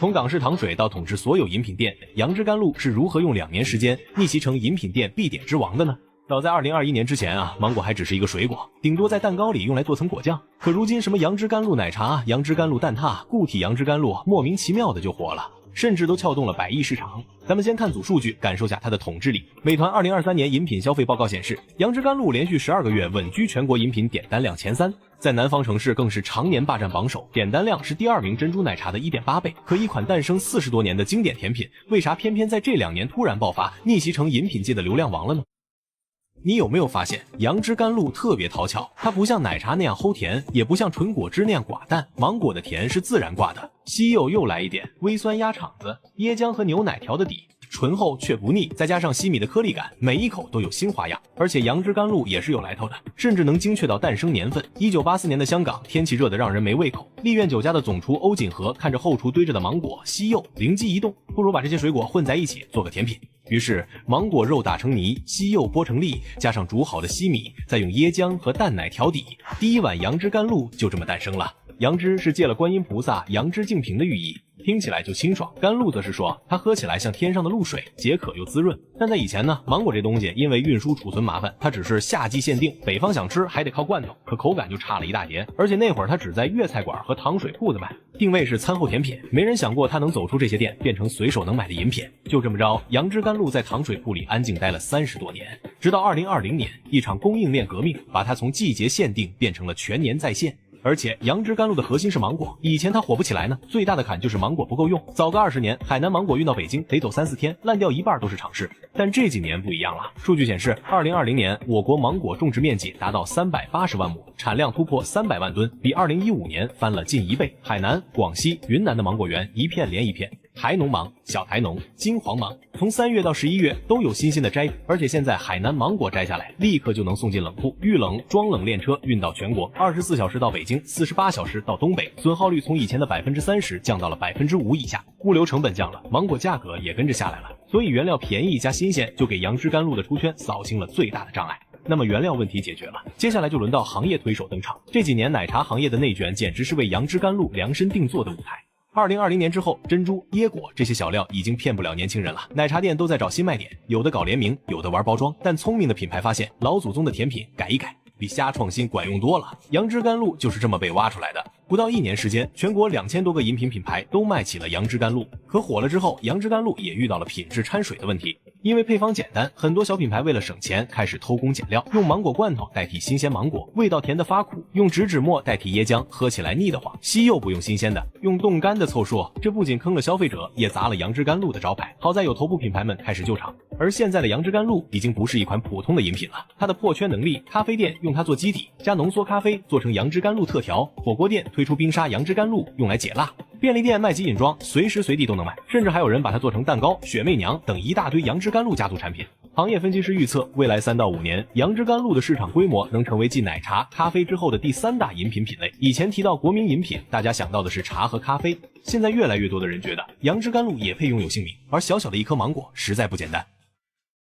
從港式糖水到統治所有飲品店，杨枝甘露是如何用2年时間逆袭成飲品店必点之王的呢？早在2021年之前啊，芒果还只是一个水果，顶多在蛋糕里用来做层果酱。可如今什么杨枝甘露奶茶、杨枝甘露蛋挞、固体杨枝甘露，莫名其妙的就火了，甚至都撬动了100亿市场。咱们先看组数据，感受下它的统治力。美团2023年饮品消費報告顯示，楊枝甘露連續12個月穩居全國飲品點單量前3，在南方城市更是常年霸佔榜首，點單量是第2名珍珠奶茶的 1.8 倍。可一款誕生40多年的經典甜品，為啥偏偏在這2年突然爆發，逆襲成飲品界的流量王了呢？你有沒有發現楊枝甘露特別討巧？它不像奶茶那樣齁甜，也不像純果汁那樣寡淡，芒果的甜是自然掛的，西柚又來一點，微酸壓場子，椰漿和牛奶調的底，醇厚卻不膩，再加上西米的顆粒感，每一口都有新花樣。而且楊枝甘露也是有來頭的，甚至能精確到誕生年份。1984年的香港，天氣熱得讓人沒胃口，麗苑酒家的總廚歐錦和看着後廚堆着的芒果、西柚，靈機一動，不如把這些水果混在一起做個甜品。於是芒果肉打成泥，西柚剝成粒，加上煮好的西米，再用椰漿和淡奶調底，第一碗楊枝甘露就這麼誕生了。楊枝是借了觀音菩薩楊枝淨瓶的寓意，聽起來就清爽。甘露則是說它喝起來像天上的露水，解渴又滋潤。但在以前呢，芒果這東西因為運輸儲存麻煩，它只是夏季限定，北方想吃還得靠罐頭，可口感就差了一大截。而且那會兒它只在粵菜館和糖水鋪子賣，定位是餐後甜品，沒人想過它能走出這些店，變成隨手能買的飲品。就這麼着，楊枝甘露在糖水鋪裡安靜待了30多年，直到2020年，一場供應鏈革命把它從季節限定變成了全年在線。而且楊枝甘露的核心是芒果，以前它火不起來呢，最大的坎就是芒果不夠用。早個20年，海南芒果運到北京得走3-4天，爛掉一半都是常識。但這幾年不一樣了，數據顯示，2020年我國芒果種植面積達到380萬畝，產量突破300萬噸，比2015年翻了近1倍。海南、廣西、雲南的芒果園一片連一片。台農芒、小台農、金黃芒，從3月到11月都有新鮮的摘，而且現在海南芒果摘下來，立刻就能送進冷庫，預冷裝冷鏈車運到全國，24小時到北京，48小時到東北，損耗率從以前的30%降到了5%以下，物流成本降了，芒果價格也跟着下來了。所以原料便宜加新鮮，就給楊枝甘露的出圈掃清了最大的障礙。那麼原料問題解決了，接下來就輪到行業推手登場。這幾年奶茶行業的內捲簡直是為楊枝甘露量身定做的舞台。2020年之後，珍珠、椰果這些小料已經騙不了年輕人了，奶茶店都在找新賣點，有的搞聯名，有的玩包裝，但聰明的品牌發現，老祖宗的甜品改一改，比瞎創新管用多了。楊枝甘露就是這麼被挖出來的。不到1年時間，全國2000多個飲品品牌都賣起了楊枝甘露。可火了之後，楊枝甘露也遇到了品質摻水的問題。因為配方簡單，很多小品牌為了省錢，開始偷工減料，用芒果罐頭代替新鮮芒果，味道甜得發苦；用植脂末代替椰漿，喝起來膩得慌。西柚不用新鮮的，用凍乾的湊數，這不僅坑了消費者，也砸了楊枝甘露的招牌。好在有頭部品牌們開始救場，而現在的楊枝甘露已經不是一款普通的飲品了，它的破圈能力，咖啡店用它做基底，加濃縮咖啡做成楊枝甘露特調，火鍋店推出冰沙楊枝甘露用來解辣。便利店賣即飲裝，隨時隨地都能買，甚至還有人把它做成蛋糕、雪媚娘等一大堆楊枝甘露家族產品。行業分析師預測，未來3到5年，楊枝甘露的市場規模能成為繼奶茶、咖啡之後的第3大飲品品類。以前提到國民飲品，大家想到的是茶和咖啡，現在越來越多的人覺得楊枝甘露也配擁有姓名，而小小的一顆芒果實在不簡單。